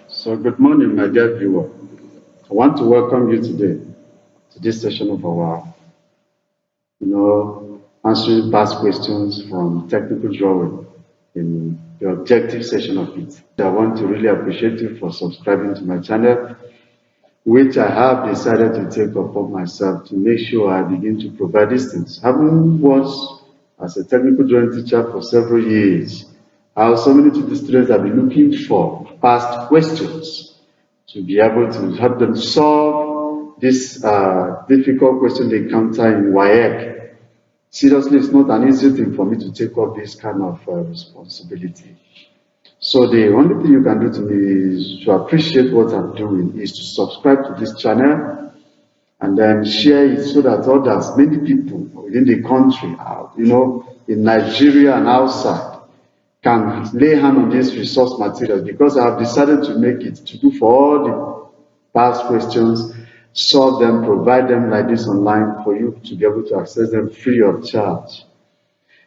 So good morning, my dear viewer. I want to welcome you today to this session of our, answering past questions from technical drawing in the objective session of it. I want to really appreciate you for subscribing to my channel, which I have decided to take upon myself to make sure I begin to provide these things. Having worked as a technical drawing teacher for several years, how so many students have been looking for past questions to be able to help them solve this difficult question they encounter in WAEC. Seriously, it's not an easy thing for me to take up this kind of responsibility. So the only thing you can do to me is to appreciate what I'm doing, is to subscribe to this channel and then share it so that others, many people within the country, in Nigeria and outside, can lay hand on these resource materials, because I have decided to make it to do for all the past questions, solve them, provide them like this online for you to be able to access them free of charge.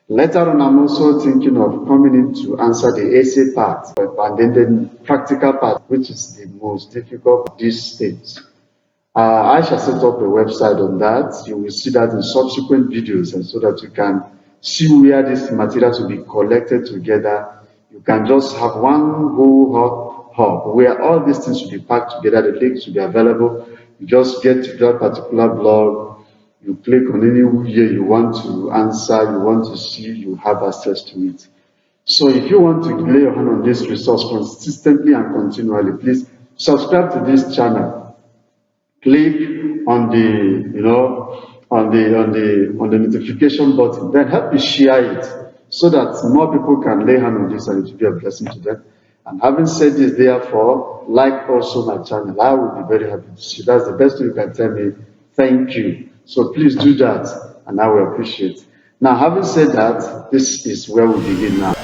Later on, I'm also thinking of coming in to answer the essay part, and then the practical part, which is the most difficult these stages. I shall set up a website on that. You will see that in subsequent videos, and so that you can see where these materials will be collected together. You can just have one whole hub where all these things will be packed together. The links will be available. You just get to that particular blog, you click on anywhere you want to answer, you want to see, you have access to it. So if you want to lay your hand on this resource consistently and continually, please subscribe to this channel. Click on the on the notification button, then help me share it so that more people can lay hand on this and it will be a blessing to them. And having said this, therefore, like also my channel, I will be very happy to see. That's the best thing you can tell me. Thank you. So please do that, and I will appreciate. Now, having said that, this is where we begin now.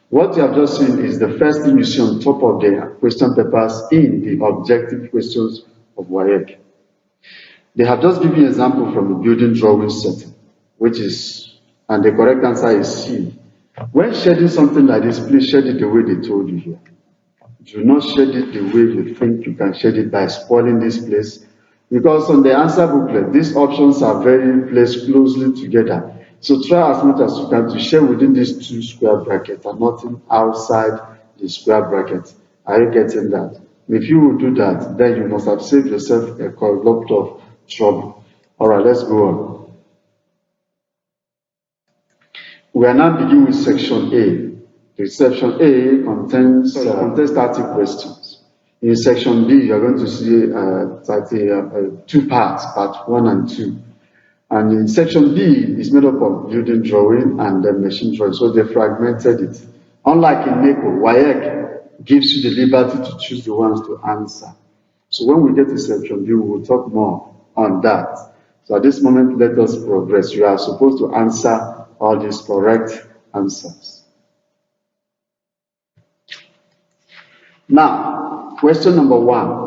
What you have just seen is the first thing you see on top of the question papers in the objective questions of WAEC. They have just given an example from the building drawing setting, which is, and the correct answer is C. When shading something like this, please shade it the way they told you here. Do not shade it the way you think you can shade it by spoiling this place, because on the answer booklet, these options are very placed closely together. So try as much as you can to share within these two square brackets and nothing outside the square bracket. Are you getting that? If you will do that, then you must have saved yourself a lot of trouble. All right, let's go on. We are now beginning with section A. The section A contains 30 questions. In section B, you are going to see two parts, part 1 and 2. And in section B, it's made up of building drawing and then machine drawing, so they fragmented it. Unlike in NECO, WAEC gives you the liberty to choose the ones to answer. So when we get to section B, we will talk more on that. So at this moment, let us progress. You are supposed to answer all these correct answers. Now, question number 1.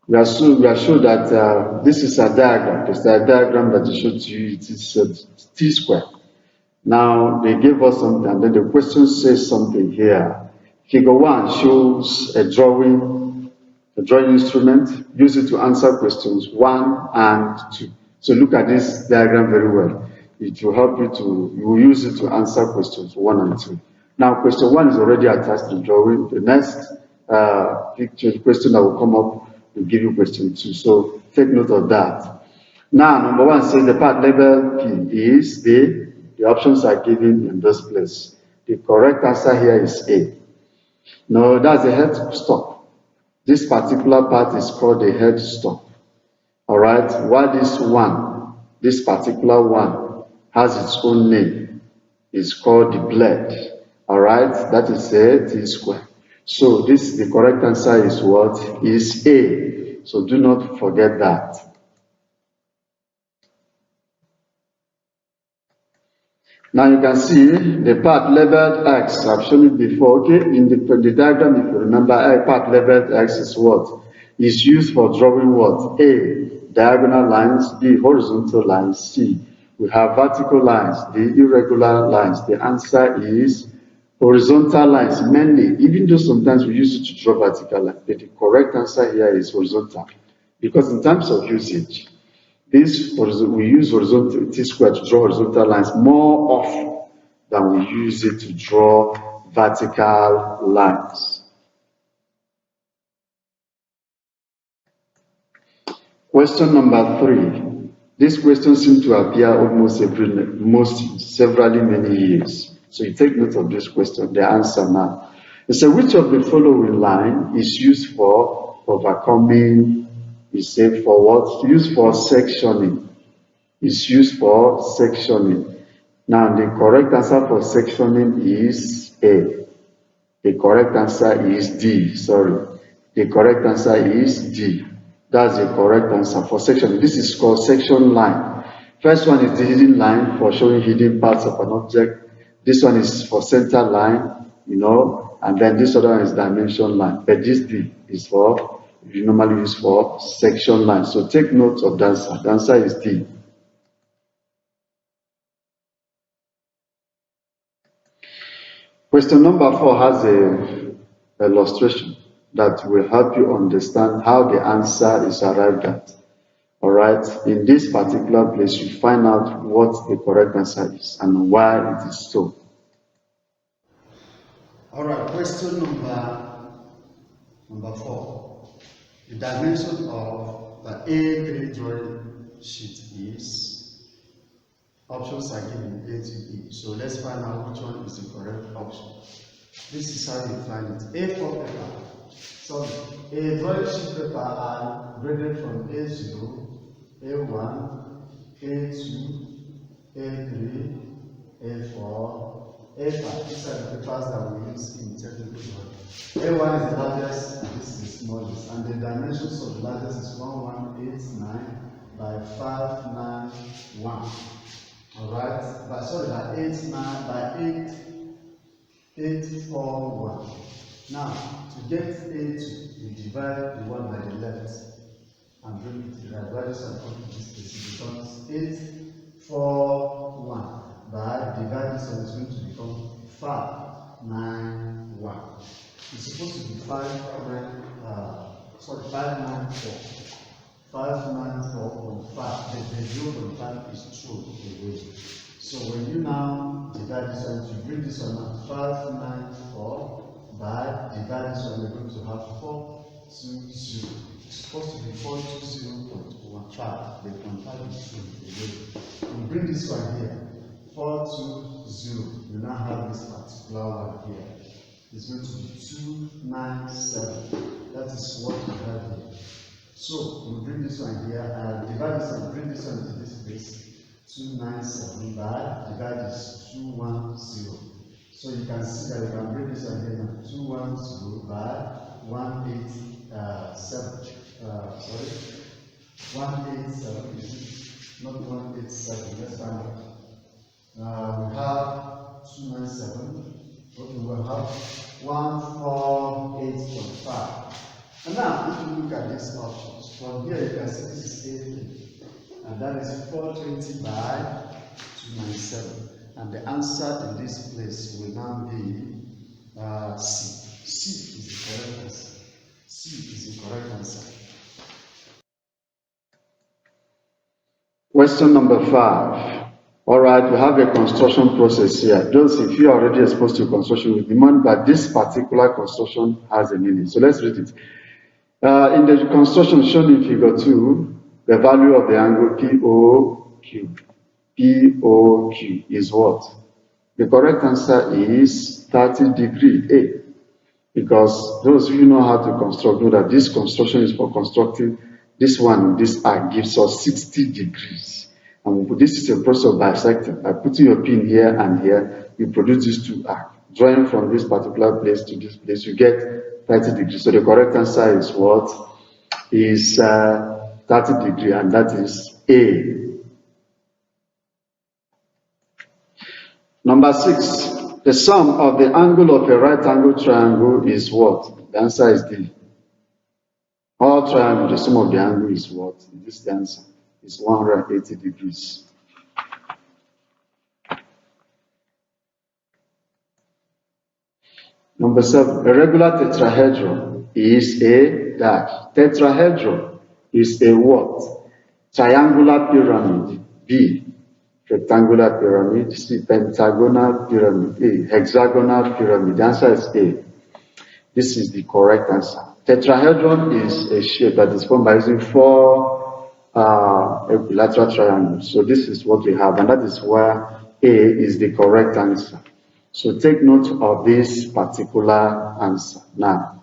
We are sure that this is a diagram. It's a diagram that is showed to you. It is T square. Now they gave us something, and then the question says something here. Figure 1 shows a drawing instrument. Use it to answer questions 1 and 2. So look at this diagram very well. It will help you will use it to answer questions 1 and 2. Now question 1 is already attached to the drawing. The next question that will come up will give you question 2. So take note of that. Now number 1 says the part label P is the options are given in this place. The correct answer here is A. Now that's the head stop. This particular part is called the head stop. Alright, while this particular one has its own name. It's called the blade. Alright, that is a T square. So this, the correct answer is what? Is A. So do not forget that. Now you can see the part labeled X. I've shown it before. Okay, in the diagram, if you remember, a part labeled X is what? Is used for drawing what? A, diagonal lines. B, horizontal lines. C, we have vertical lines. D, irregular lines. The answer is horizontal lines mainly, even though sometimes we use it to draw vertical lines. But the correct answer here is horizontal. Because in terms of usage, we use horizontal T-square to draw horizontal lines more often than we use it to draw vertical lines. Question number 3. This question seems to appear almost severally many years. So you take note of this question, the answer now. It says, which of the following line is used for overcoming? Is said for what? Used for sectioning. Is used for sectioning. Now the correct answer for sectioning is A. The correct answer is D. Sorry. The correct answer is D. That's the correct answer for sectioning. This is called section line. First one is the hidden line for showing hidden parts of an object. This one is for center line, and then this other one is dimension line. But this D is for, you normally use for section line. So take note of the answer. The answer is D. Question number 4 has an illustration that will help you understand how the answer is arrived at. Alright, in this particular place, you find out what the correct answer is and why it is so. Alright, question number 4. The dimension of the A3 drawing sheet is, options are given A to E. So let's find out which one is the correct option. This is how you find it. A4 paper. So a drawing sheet paper are graded from A0, A1, A2, A3, A4, A5. These are the papers that we use in technical drawing. A1 is the largest, and this is the smallest, and the dimensions of the largest is 1189 by 591. Alright, by 841. Now, to get A2, you divide the one by the left and bring it to the right. Why this one come to this place? It becomes 841 by divide this one is going to become 591. It's supposed to be 594. 594.5. The 0.5 is thrown away. So when you now divide this one, you bring this one out, 594 by divide this one, we're going to have 420. It's supposed to be 420.15. The 0.5 is thrown away. You bring this one here, 420. You now have this particular one here. It's going to be 297. That is what we have here. So we bring this one here and divide this one, bring this one to this place. 297 by divide this 210. So you can see that we can bring this one here now. 210 by 187. 187 is not 187. Let's find out. We have 297. Okay, we'll have 148.5. And now, if you look at these options, from here you can see this is A3, and that is 420 by 297. And the answer in this place will now be C. C is the correct answer. C is the correct answer. Question number 5. Alright, we have a construction process here. Those, if you are already exposed to construction, will demand that this particular construction has a meaning. So let's read it. In the construction shown in figure 2, the value of the angle POQ is what? The correct answer is 30 degrees A. Because those of you know how to construct know that this construction is for constructing this one, this arc gives us 60 degrees. And this is a process of bisecting. By putting your pin here and here, you produce these two arcs. drawing from this particular place to this place, you get 30 degrees. So the correct answer is what? Is 30 degrees, and that is A. Number 6, the sum of the angle of a right angle triangle is what? The answer is D. All triangles, the sum of the angle is what? This is the answer. It's 180 degrees. Number 7, a regular tetrahedron is a dash. Tetrahedron is a what? Triangular pyramid. B. Rectangular pyramid. C. Pentagonal pyramid. A. Hexagonal pyramid. The answer is A. This is the correct answer. Tetrahedron is a shape that is formed by using 4 equilateral triangles. So this is what we have, and that is where A is the correct answer. So take note of this particular answer. Now,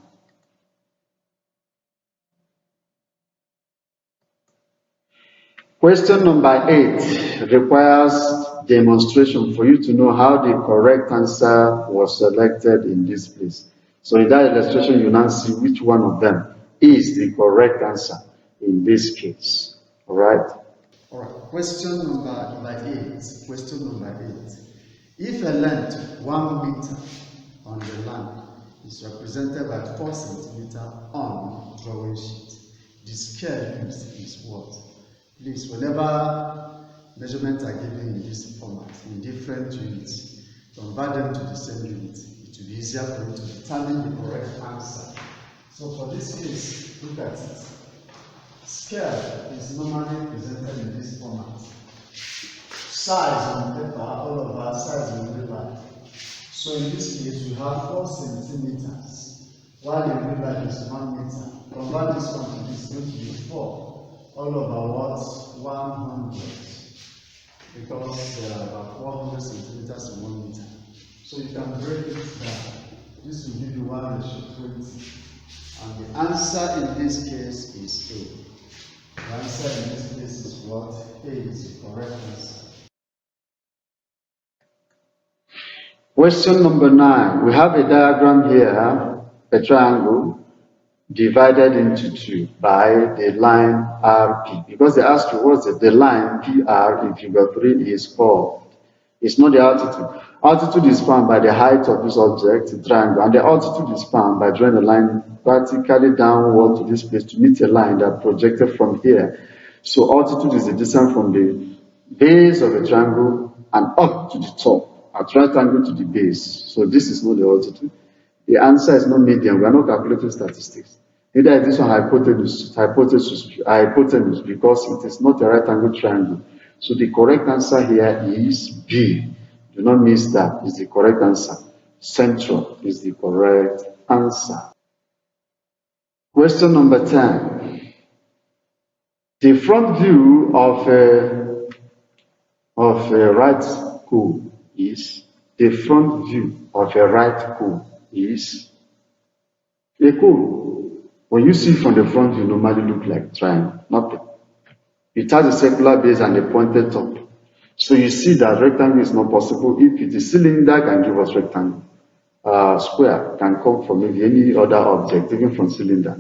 question number 8 requires demonstration for you to know how the correct answer was selected in this place. So in that illustration, you now see which one of them is the correct answer in this case. All right? All right. Question number 8. Question number 8. If a length 1 meter on the line is represented by 4 centimeters on drawing sheet, the scale used is what? Please, whenever measurements are given in this format, in different units, convert them to the same unit. It will be easier for you to determine the correct answer. So for this case, look at it. Scale is normally presented in this format. Size on paper, all of our size in real life. So in this case, we have 4 centimeters, while in real life is 1 meter. Convert this one to this, going to be 4. All over what? 100. Because there are about 400 centimeters in 1 meter. So you can break it down. This will give you 1:20. And the answer in this case is A. The answer in this case is what? A is the correct answer. Question number 9. We have a diagram here, a triangle divided into 2 by the line RP. Because they asked you what's the line PR in figure 3 is called. It's not the altitude. Altitude is found by the height of this object, the triangle, and the altitude is found by drawing a line vertically downward to this place to meet a line that projected from here. So altitude is the distance from the base of the triangle and up to the top, at right angle to the base. So this is not the altitude. The answer is not median. We are not calculating statistics. Neither is this one hypotenuse, because it is not a right angle triangle. So the correct answer here is B. Do not miss that. It's the correct answer. Central is the correct answer. Question number 10. The front view of a right cube is a right cube is a cube. When you see from the front view, normally look like triangle, nothing. It has a circular base and a pointed top. So you see that rectangle is not possible. If it is cylinder, can give us rectangle. Square can come from maybe any other object, even from cylinder.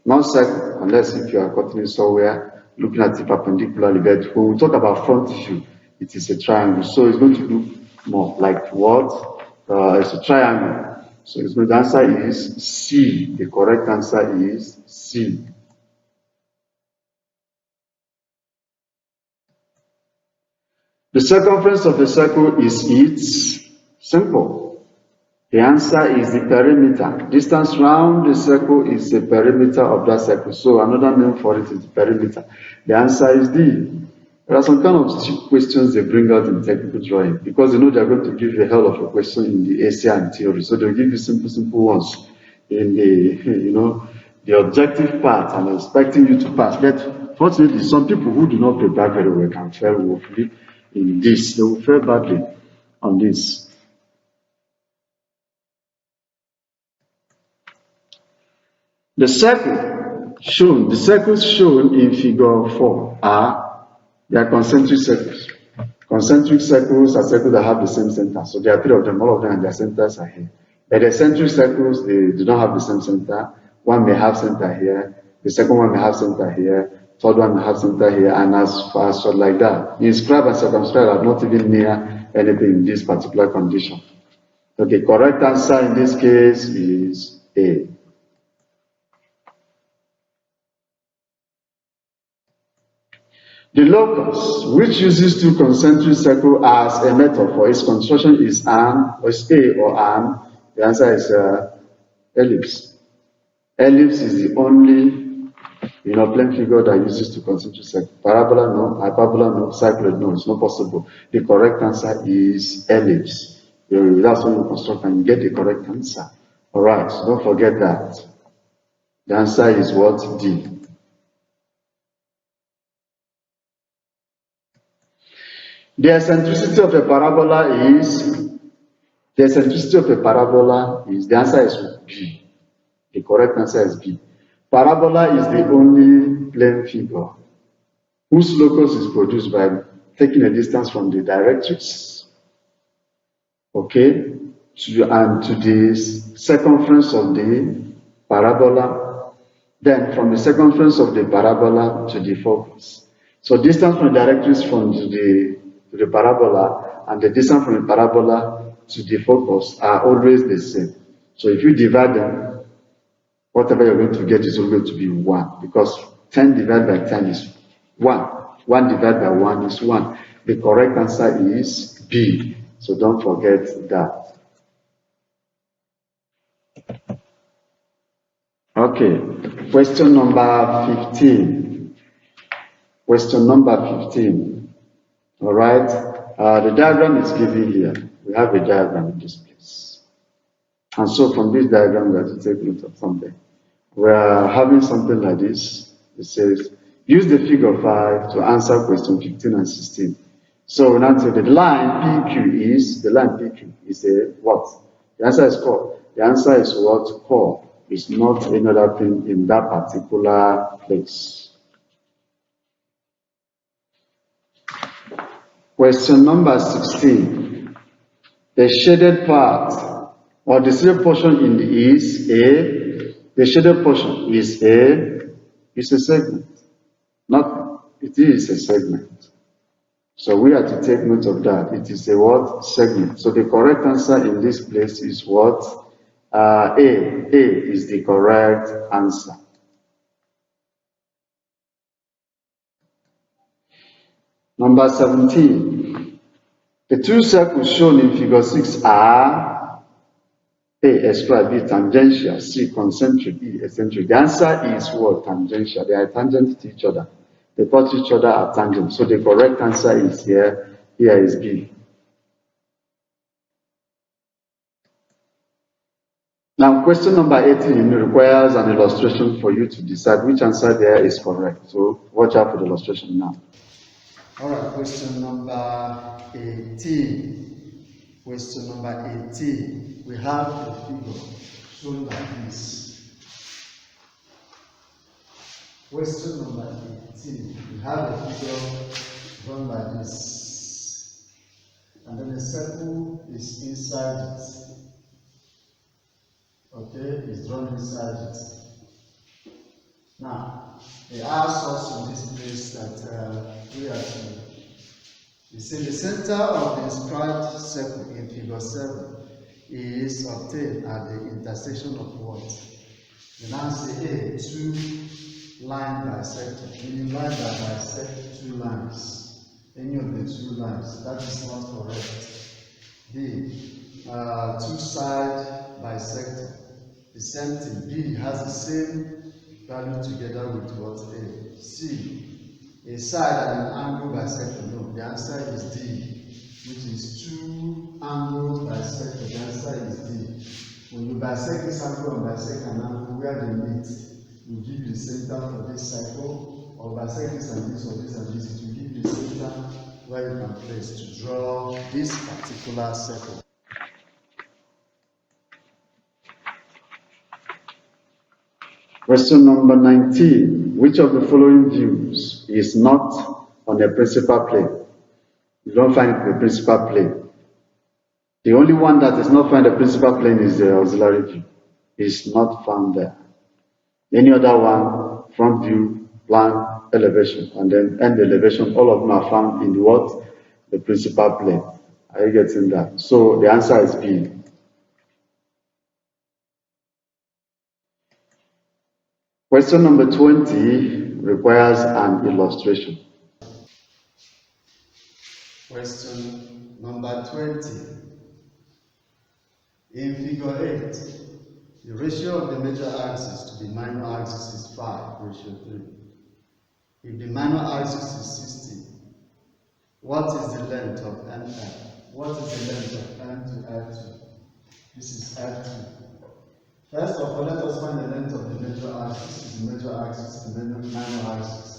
Not circle, unless if you are cutting it somewhere, looking at it perpendicularly. But when we talk about front view, it is a triangle. So it's going to look more like what? It's a triangle. So the answer is C. The correct answer is C. The circumference of the circle is its simple. The answer is the perimeter. Distance round the circle is the perimeter of that circle. So another name for it is the perimeter. The answer is D. There are some kind of cheap questions they bring out in technical drawing because they know they're going to give you a hell of a question in the essay and theory. So they'll give you simple ones in the the objective part and expecting you to pass. But fortunately, some people who do not prepare very well can fail woefully in this. They will fail badly on this. The circles shown in figure 4 are concentric circles. Concentric circles are circles that have the same center. So there are three of them, all of them, and their centers are here. But the eccentric circles, they do not have the same center. One may have center here, the second one may have center here, third one may have center here, and as far as like that. Inscribe and circumscribe are not even near anything in this particular condition. So the correct answer in this case is A. The locus, which uses two concentric circles as a method for its construction, is an, or is A or an. The answer is ellipse. Ellipse is the only plane figure that uses two concentric circles. Parabola, no. Hyperbola, no. Cycloid, no. It's not possible. The correct answer is ellipse. That's when you construct and you get the correct answer. All right, so don't forget that. The answer is what? D. The eccentricity of a parabola is, the answer is B. The correct answer is B. Parabola is the only plane figure whose locus is produced by taking a distance from the directrix, okay, and to the circumference of the parabola, then from the circumference of the parabola to the focus. So distance from the directrix from the parabola and the distance from the parabola to the focus are always the same. So if you divide them, whatever you're going to get is always going to be 1, because 10 divided by 10 is 1. 1 divided by 1 is 1. The correct answer is B. So don't forget that. Okay, question number 15. Question number 15. All right, the diagram is given here. We have a diagram in this place. And so from this diagram, we have to take note of something. We are having something like this. It says, use the figure 5 to answer question 15 and 16. So we now say the line PQ is a what? The answer is core. The answer is what? Core. It's not another thing in that particular place. Question number 16. The shaded part or the shaded portion in the shaded portion is a segment. It is a segment. So we have to take note of that. It is a what? Segment. So the correct answer in this place is what? A. A is the correct answer. Number 17. The two circles shown in figure 6 are A, ascribe, B, tangential, C, concentric, E, eccentric. The answer is what? Tangential. They are tangent to each other. They touch each other at tangent. So the correct answer is here. Here is B. Now, question number 18 requires an illustration for you to decide which answer there is correct. So watch out for the illustration now. All right, question number 18. Question number 18. We have a figure shown like this. Question number 18. We have a figure drawn like this. And then a circle is inside it. Okay, it's drawn inside it. Now, they ask us in this place that we are to. You see, the center of the inscribed circle in figure 7 is obtained at the intersection of what? You now say A, 2 line bisector, meaning line that bisect 2 lines. Any of the 2 lines, that is not correct. B, 2 side bisector. The same thing. B has the same value together with what? A. C. A side and an angle bisector. No, the answer is D, which is 2 angles bisector. The answer is D. When you bisect this angle and bisect an angle where they meet, will give you the center for this cycle, or bisect this and this, or this and this, it will give you the center where you can place to draw this particular circle. Question number 19. Which of the following views is not on a principal plane? You don't find the principal plane. The only one that is not found the principal plane is the auxiliary view. It's not found there. Any other one, front view, plan, elevation, and then end elevation, all of them are found in what? The principal plane. Are you getting that? So the answer is B. Question number 20 requires an illustration. Question number 20. In figure 8, the ratio of the major axis to the minor axis is 5:3. If the minor axis is 60, what is the length of MF? What is the length of M to F2? This is F2. First of all, let us find the length of the major axis. The major axis, the minor axis.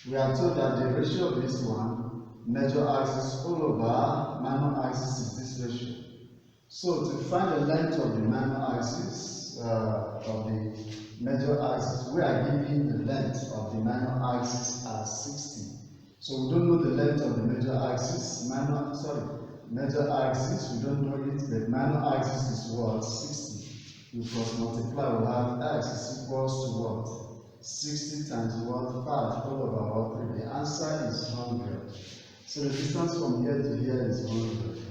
We are told that the ratio of this one, major axis all over minor axis, is this ratio. So to find the length of the minor axis, of the major axis, we are given the length of the minor axis as 60. So we don't know the length of the major axis, major axis, we don't know it, the minor axis is what? 60. We cross multiply, we have x is equals to what? 60 times what? 5 all over what? 3. The answer is 100. So the distance from here to here is 100.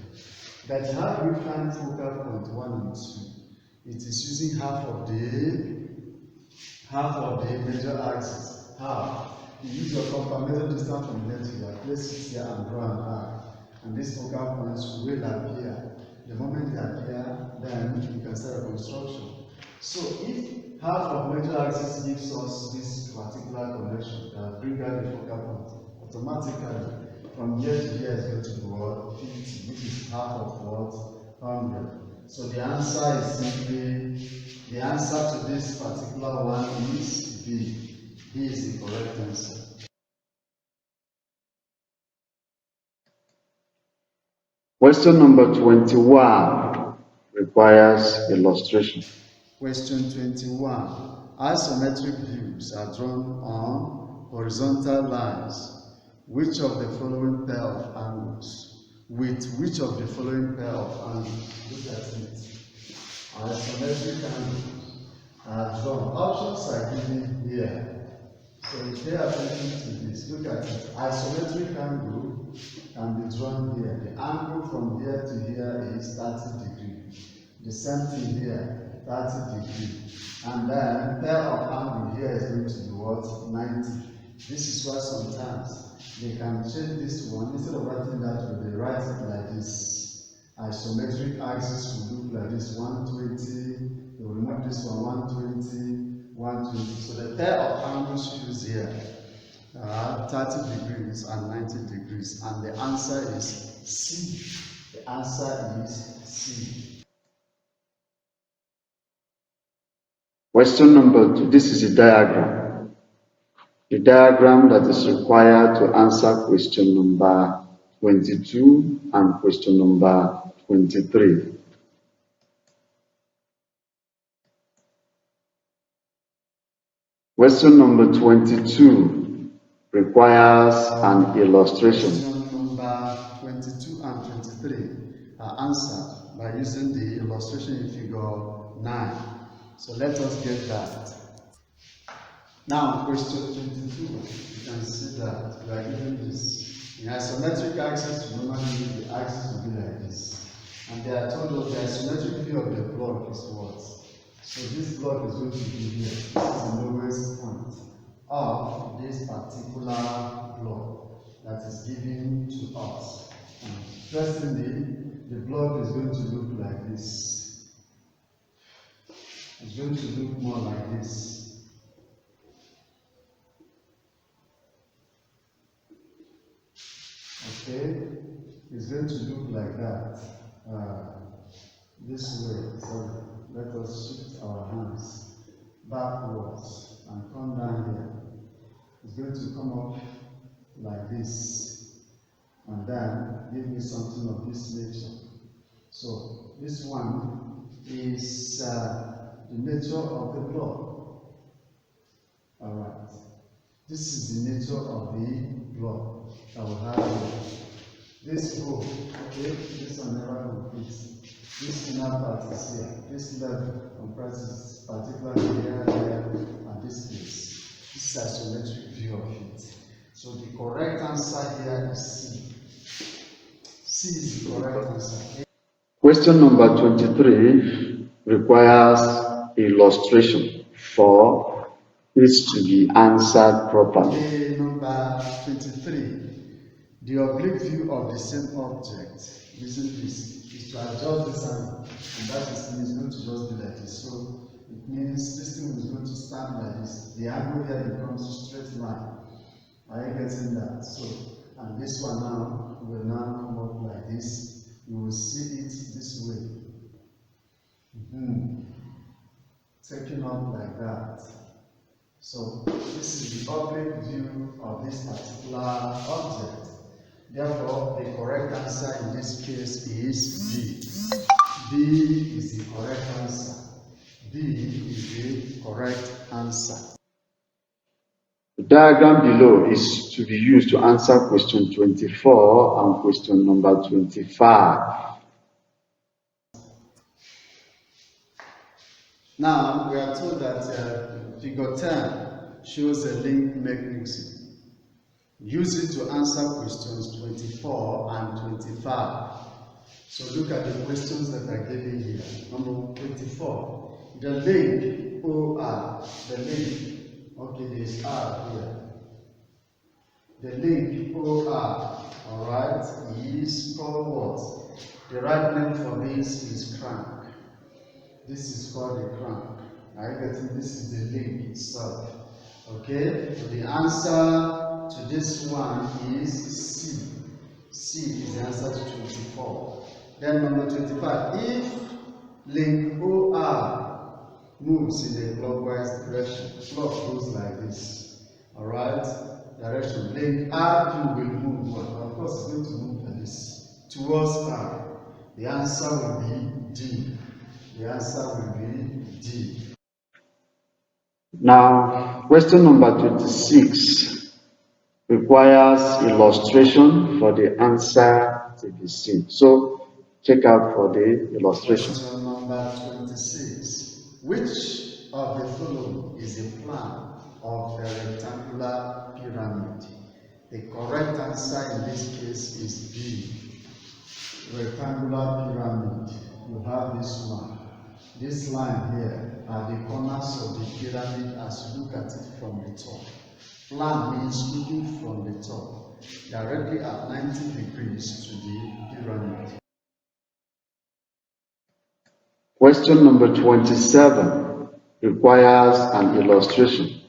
But how do we find focal point 1 and 2? It is using half of the major axis. How? You use your comparative distance from here to here, place it here and draw an arc. And these focal points will appear. The moment they appear, then you can start a construction. So if half of major axis gives us this particular connection that brings out the focal point, automatically from here to here is going to be what? 50, which is half of what? 100. So the answer is simply, the answer to this particular one is B. B is the correct answer. Question number 21 requires illustration. Question 21. Isometric views are drawn on horizontal lines. Which of the following pair of angles? With which of the following pair of angles? Look at it. Isometric angles are drawn. Options are given here. So if pay attention to this, look at it. Isometric angle can be drawn here. The angle from here to here is 30 degrees. The same thing here, 30 degrees. And then pair of angle here is going to be what? 90. This is why sometimes they can change this one. Instead of writing that way, they write it like this. Isometric axis will look like this, 120. They will remove this one, 120, 120. So the pair of angles used here are 30 degrees and 90 degrees. And the answer is C. The answer is C. Question number 2. This is a diagram. The diagram that is required to answer question number 22 and question number 23. Question number 22 requires an illustration. Question number 22 and 23 are answered by using the illustration in figure 9. So let us get that. Now, question 22, you can see that we are given this. In isometric axis, normally the axis will be like this. And they are told us the isometric view of the block is what? So this block is going to be here. This is the lowest point of this particular block that is given to us. And firstly, the block is going to look like this. It's going to look more like this. Okay, it's going to look like that. This way. So let us shift our hands backwards and come down here. It's going to come up like this, and then give me something of this nature. So this one is the nature of the block. All right. This is the nature of the block that we have here. This hole, okay, this one never completes. This inner part is here. This level comprises particularly here, and this place. This is isometric view of it. So the correct answer here is C. C is the correct answer. Question number 23 requires illustration for it to be answered properly. Okay, number 23. The oblique view of the same object using this is to adjust this angle, and that is going to just be like this. So it means this thing is going to stand like this. The angle here becomes a straight line. Are you getting that? So, and this one now will now come up like this. You will see it this way. Taking up like that. So this is the oblique view of this particular object. Therefore, the correct answer in this case is B. B is the correct answer. B is the correct answer. The diagram below is to be used to answer question 24 and question number 25. Now, we are told that figure 10 shows a link mechanism. Use it to answer questions 24 and 25. So look at the questions that are given here. Number 24. The link OR, the link, okay, there's R here. The link OR, alright, is called what? The right name for this is crank. This is called the crank. Are you getting? This is the link itself. Okay, so the answer to this one is C. C is the answer to 24. Then number 25. If link OR moves in a clockwise direction, clock goes like this. Alright? Direction. Link RQ will move what? Of course, it's going to move like this. Towards R. The answer will be D. The answer will be D. Now, question number 26 requires illustration for the answer to be seen. So, check out for the illustration. Question number 26. Which of the following is a plan of a rectangular pyramid? The correct answer in this case is B. Rectangular pyramid. You have this one. This line here are the corners of the pyramid as you look at it from the top. Plan means looking from the top, directly at 90 degrees to the pyramid. Question number 27 requires an illustration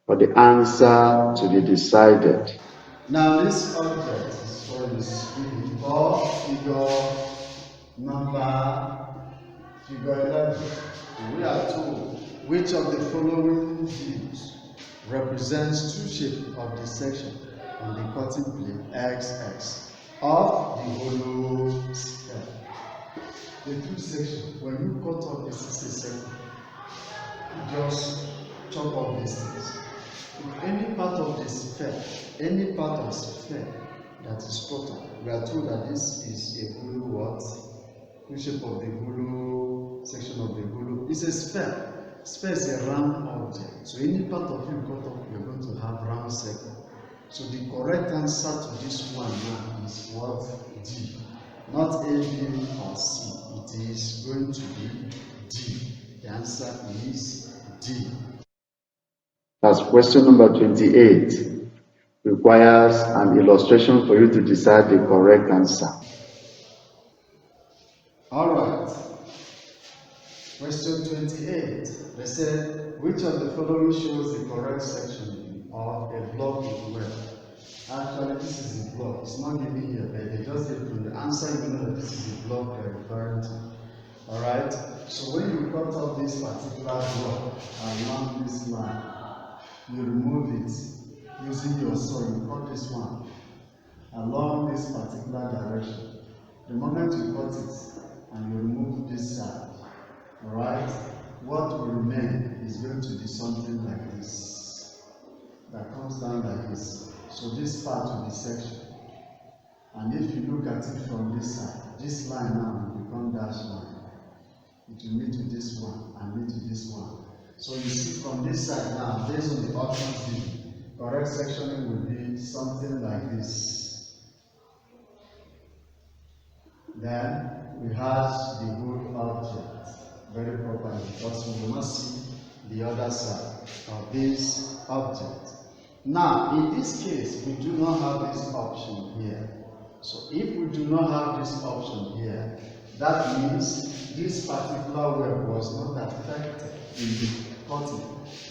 for the answer to be decided. Now this object is for the screen or figure 11. We are told which of the following views represents two shapes of the section on the cutting plane XX of the hollow sphere. The two sections, when you cut off this is a circle, you just chop off these things. If any part of the sphere, any part of the sphere that is cut off, we are told that this is a hollow what? The shape of the hollow, section of the hollow. It's a sphere. Sphere is a round object. So any part of it cut off, you're going to have round circle. So the correct answer to this one now is what? D. Not A, B, or C. It is going to be D. The answer is D. That's question number 28. Requires an illustration for you to decide the correct answer. Alright. Question 28. They said, which of the following shows the correct section of a block with well? Actually, this is a block. It's not given here, but they just give from the answer, you know that this is a block they're referring to. Alright? So when you cut off this particular block along this line, you remove it using your saw. You cut this one along this particular direction. The moment you cut it and you remove this side, alright, what will remain is going to be something like this that comes down like this. So this part will be section, And if you look at it from this side, this line now will become dash line. It will meet with this one and meet with this one. So you see from this side now, based on the options given, correct sectioning will be something like this. Then we have the whole object very properly, because we will not see the other side of this object. Now, in this case, we do not have this option here. So if we do not have this option here, that means this particular web was not affected in the cutting.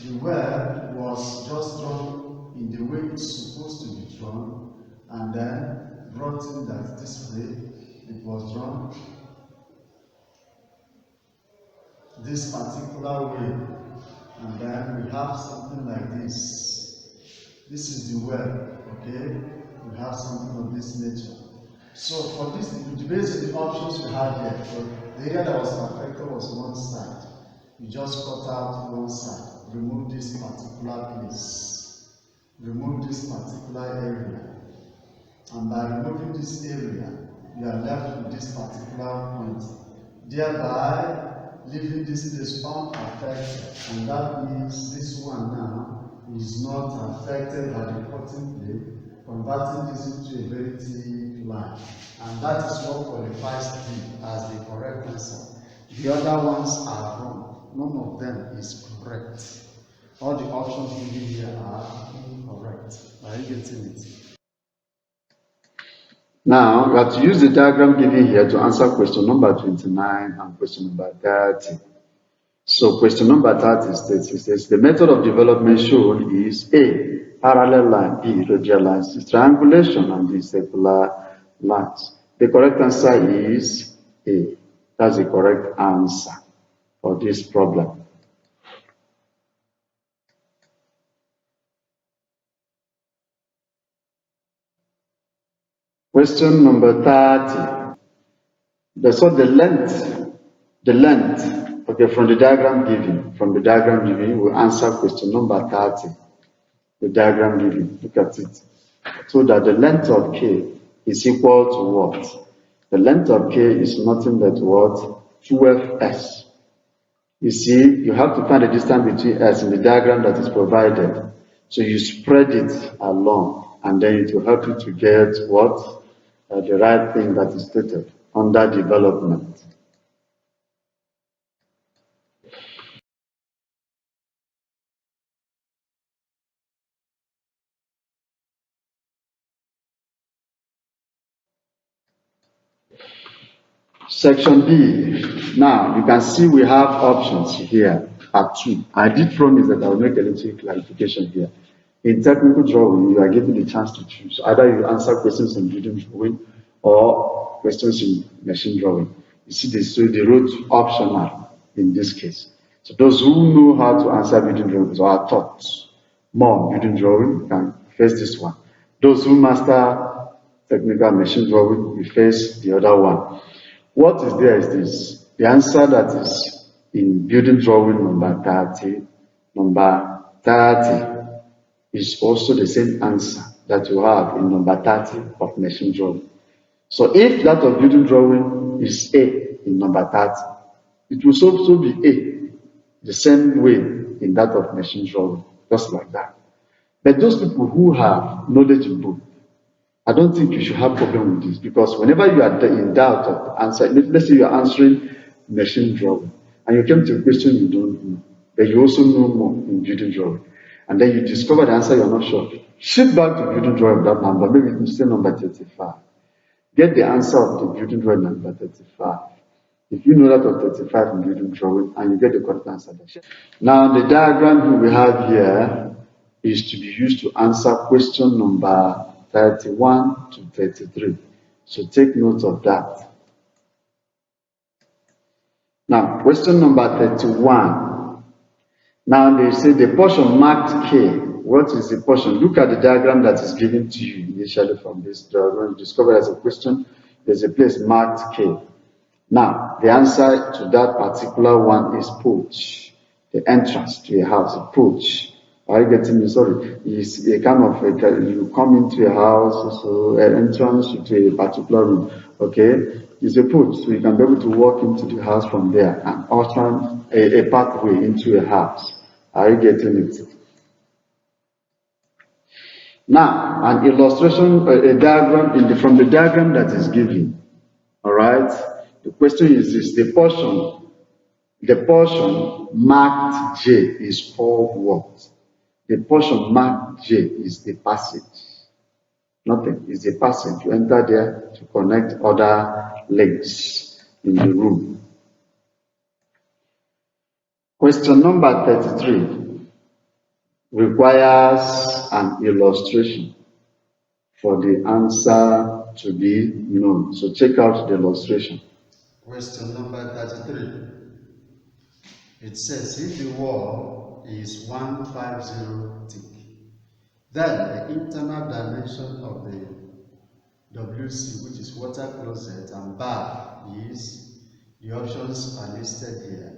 The web was just drawn in the way it's supposed to be drawn, and then brought in that this way it was drawn this particular way, and then we have something like this. This is the web, okay? We have something of this nature. So for this, based on the options we had here, so the area that was affected was one side. You just cut out one side, remove this particular place, remove this particular area, and by removing this area, you are left with this particular point, thereby leaving this place unaffected, and that means this one now is not affected by the cutting plane, converting this into a very thick line, and that is what qualifies D as the correct answer. The other ones are wrong. None of them is correct. All the options given here are incorrect. Are you getting it? Now, we have to use the diagram given here to answer question number 29 and question number 30. So, question number 30 states, the method of development shown is A, parallel line, B, radial lines, C, triangulation, and D, circular lines. The correct answer is A. That's the correct answer for this problem. Question number 30. So the length, okay, from the diagram given, we'll answer question number 30. The diagram given, look at it. So that the length of K is equal to what? The length of K is nothing but what? 12S. You see, you have to find the distance between S in the diagram that is provided. So you spread it along, and then it will help you to get what? The right thing that is stated under development. Section B. Now, you can see we have options here, part 2. I did promise that I will make a little clarification here. In technical drawing, you are given the chance to choose. Either you answer questions in building drawing or questions in machine drawing. You see, they wrote optional in this case. So those who know how to answer building drawings or are taught more building drawing can face this one. Those who master technical machine drawing, we face the other one. What is there is this. The answer that is in building drawing number 30 is also the same answer that you have in number 30 of machine drawing. So if that of building drawing is A in number 30, it will also be A, the same way in that of machine drawing, just like that. But those people who have knowledge in both, I don't think you should have problem with this, because whenever you are in doubt of the answer, let's say you are answering machine drawing, and you came to a question you don't know, but you also know more in building drawing, and then you discover the answer you're not sure. Shift back to building drawing that number, maybe you can say number 35. Get the answer of the building drawing number 35. If you know that of 35 in building drawing, and you get the correct answer. Now, the diagram we have here is to be used to answer question number 31 to 33. So take note of that. Now, question number 31. Now they say the portion marked K. What is the portion? Look at the diagram that is given to you initially from this diagram. You discover as a question, there's a place marked K. Now, the answer to that particular one is porch. The entrance to a house, a porch. Are you getting me? Sorry, it's a kind of you come into a house, so an entrance to a particular room. Okay, it's a put, so you can be able to walk into the house from there and usher a pathway into a house. Are you getting it? Now, an illustration, a diagram from the diagram that is given. All right. The question is this: the portion marked J is called what? The portion marked J is the passage. Nothing is the passage. You enter there to connect other links in the room. Question number 33 requires an illustration for the answer to be known. So check out the illustration. Question number 33. It says if the wall is 150 thick, then the internal dimension of the WC, which is water closet, and bath is, the options are listed here.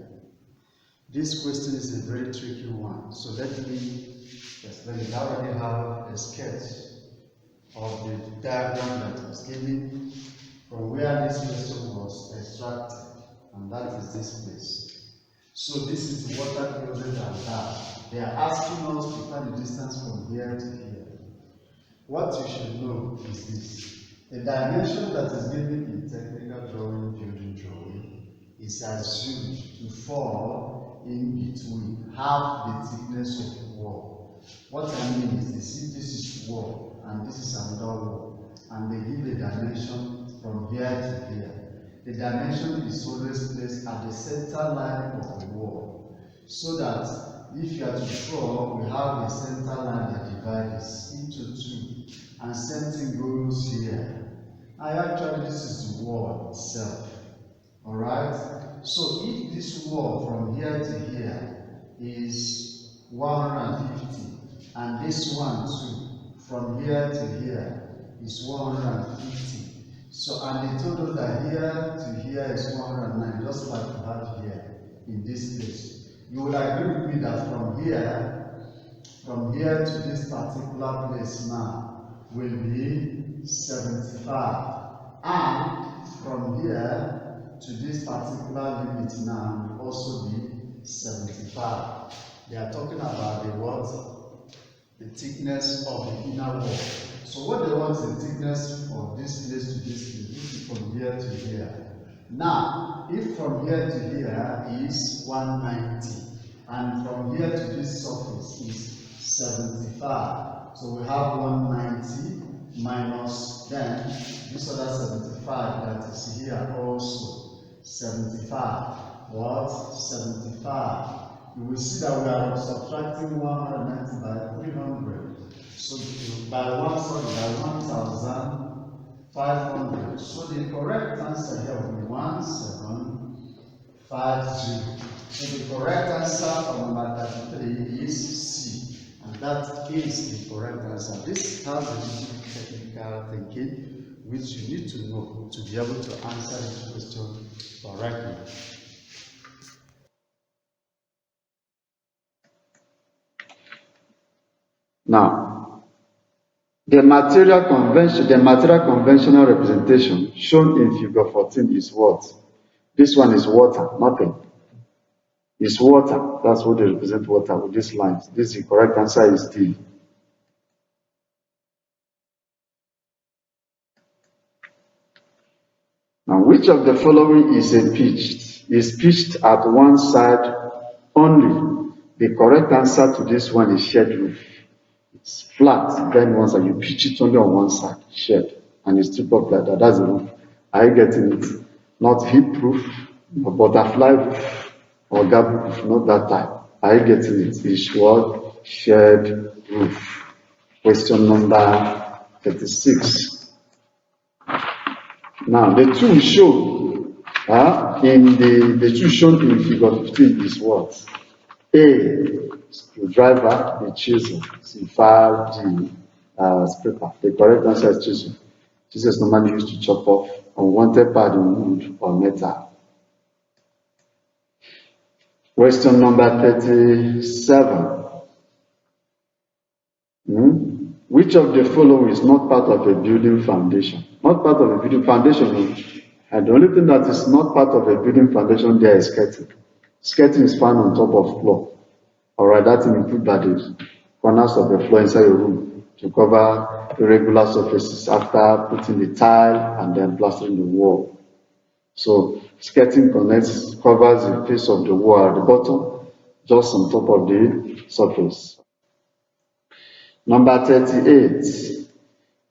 This question is a very tricky one, so let me explain it. I already have a sketch of the diagram that was given from where this question was extracted, and that is this place. So this is the water closet and bath. They are asking us to find the distance from here to here. What you should know is this. The dimension that is given in technical drawing, building drawing, is assumed to fall in between half the thickness of the wall. What I mean is this: if this is wall and this is another wall, and they give a dimension from here to here, the dimension is always placed at the center line of the wall, so that if you are to draw, we have a center line that divides into two, and same thing goes here. And actually, this is the wall itself. Alright? So if this wall from here to here is 150, and this one too, from here to here is 150. So, and they told us that here to here is 109, just like we have here in this place. You will agree with me that from here to this particular place now will be 75. And from here to this particular limit now will also be 75. They are talking about the what? The thickness of the inner wall. So what they want is the thickness of this place to this place, which is from here to here. Now, if from here to here is 190, and from here to this surface is 75, so we have 190 minus then this other 75 that is here also 75. What? 75. You will see that we are subtracting 190 by 300. So by 1,500. So the correct answer here will be 1750. So the correct answer for number 33 is C. And that is the correct answer. This has a little technical thinking which you need to know to be able to answer this question correctly. Now, the material conventional representation shown in figure 14 is what? This one is water, nothing. It's water. That's what they represent water with these lines. This is the correct answer is D. Now, which of the following is pitched at one side only? The correct answer to this one is shed roof. It's flat, then once you pitch it only on one side, shed, and it's strip up like that. That's the roof. Are you getting it? Not hip roof, or butterfly roof, or gable roof, not that type. Are you getting it? It's what? Shed roof. Question number 36. Now, the tool shown the tool shown in figure 15 is what? A, screwdriver, the chisel, C5, the scraper. The correct answer is chisel. Chisel is normally used to chop off unwanted part in wood or metal. Question number 37. Which of the following is not part of a building foundation? Not part of a building foundation. And the only thing that is not part of a building foundation there is skirting. Skirting is found on top of floor. Alright, that includes by the corners of the floor inside your room to cover irregular surfaces after putting the tile and then plastering the wall. So skirting connects, covers the face of the wall at the bottom, just on top of the surface. Number 38.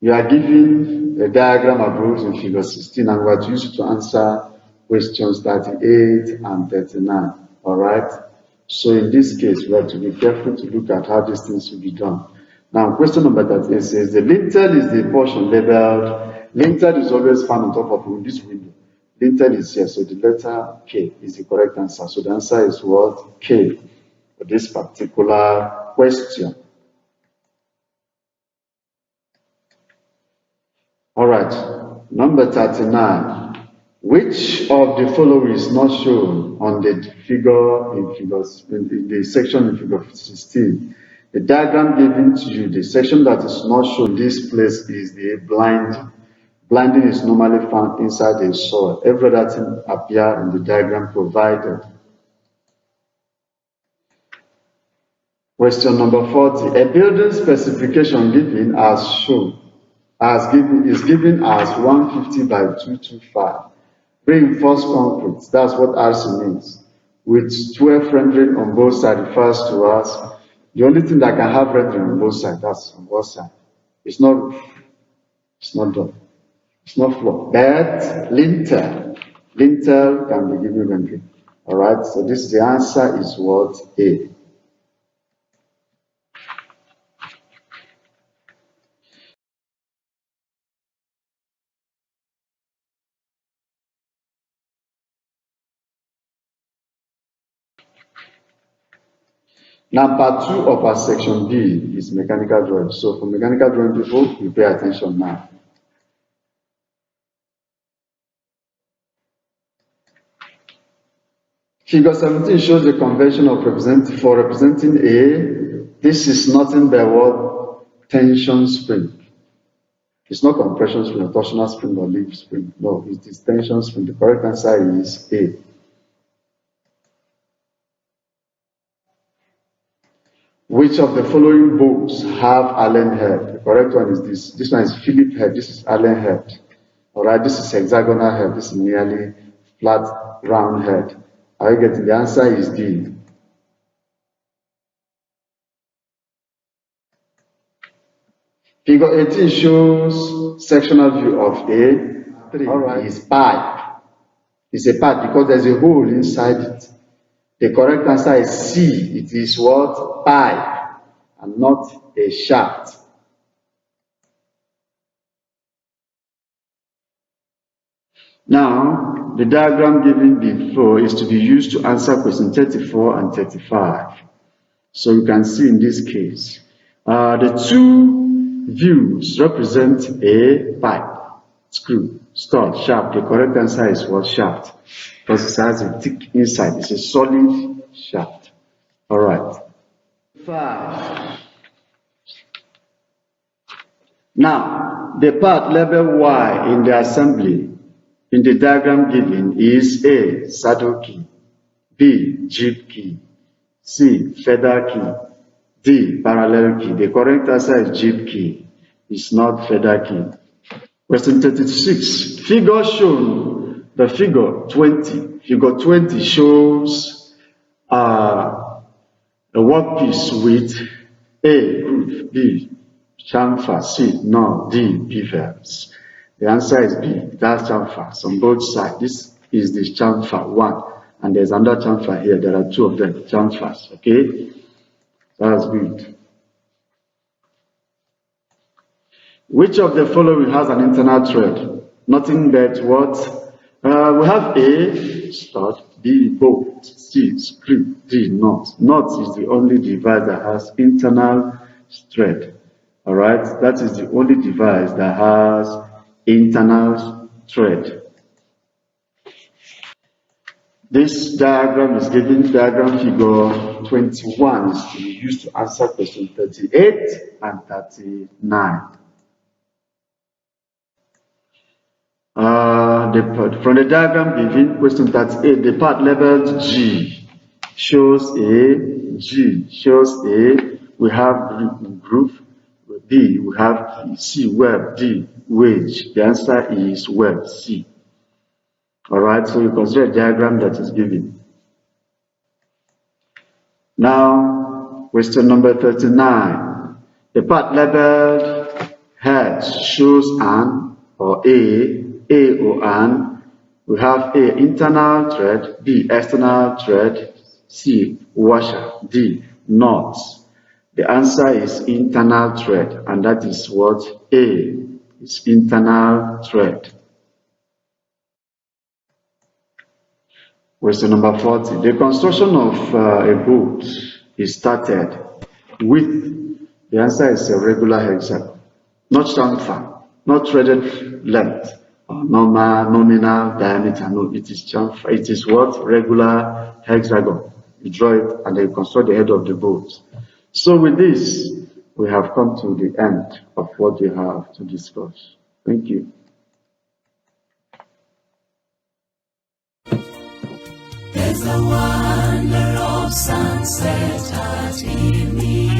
You are given a diagram above in figure 16 and we are to use it to answer questions 38 and 39. Alright? So in this case, we have to be careful to look at how these things will be done. Now, question number 38 says the lintel is the portion labeled. Lintel is always found on top of this window. Lintel is here, so the letter K is the correct answer. So the answer is what? K for this particular question. All right, number 39. Which of the following is not shown on the figure in the section in figure 16? The diagram given to you, the section that is not shown in this place is the blinding. Blinding is normally found inside the soil. Every other thing appears in the diagram provided. Question number 40. A building specification given as shown is given as 150 by 225. Reinforced concrete, that's what RC means. With 12 rendering on both sides refers to us. The only thing that can have rendering on both sides, that's on both sides. It's not roof, it's not door, it's not floor, but lintel. Lintel can be given rendering. Alright, so this the answer is what? A. Number 2 of our section B is mechanical drawing. So for mechanical drawing people, you pay attention now. Figure 17 shows the convention of representing A. This is nothing but what? Tension spring. It's not compression spring or torsional spring or leaf spring. No, it is tension spring. The correct answer is A. Which of the following bolts have Allen head? The correct one is this. This one is Philip head. This is Allen head. Alright, this is hexagonal head. This is nearly flat round head. Are you getting? The answer is D. Figure 18 shows sectional view of a 3. Alright, is pipe. It's a pipe because there's a hole inside it. The correct answer is C. It is what? Pipe and not a shaft. Now, the diagram given before is to be used to answer question 34 and 35. So you can see in this case, the two views represent a pipe, screw, stud, shaft. The correct answer is what? Shaft. Because it has a thick inside. It's a solid shaft. All right. 5. Now, the part labeled Y in the assembly in the diagram given is A. Saddle key, B. Jeep key, C. Feather key, D. Parallel key. The correct answer is Jeep key. It's not feather key. Question 36. Figure shown. The figure 20. Figure 20 shows a workpiece with A. Groove, B. Chamfer, C. Knob, D. Pivot. The answer is B. That's chamfers on both sides. This is the chamfer 1, and there's another chamfer here. There are 2 of them, chamfers. Okay, that's good. Which of the following has an internal thread? Nothing but what? We have A. Stud, B. Bolt, C. Screw, D. Knot. Knot is the only device that has internal thread. All right, that is the only device that has internal thread. This diagram is given, diagram figure 21 is to be used to answer question 38 and 39. From the diagram given, question 38, the part labeled G shows a, we have groove, B, we have C, web, D, wage. The answer is web, C. Alright, so you consider a diagram that is given. Now, question number 39. The part labeled head shows an or a or an. We have A, internal thread, B, external thread, C, washer, D, knot. The answer is internal thread, and that is what A is, internal thread. Question number 40. The construction of a boat is started with, the answer is a regular hexagon, not chamfer, not threaded length, normal, nominal diameter. No, it is chamfer. It is what? Regular hexagon. You draw it and then you construct the head of the boat. So with this, we have come to the end of what we have to discuss. Thank you. There's a wonder of sunset at evening.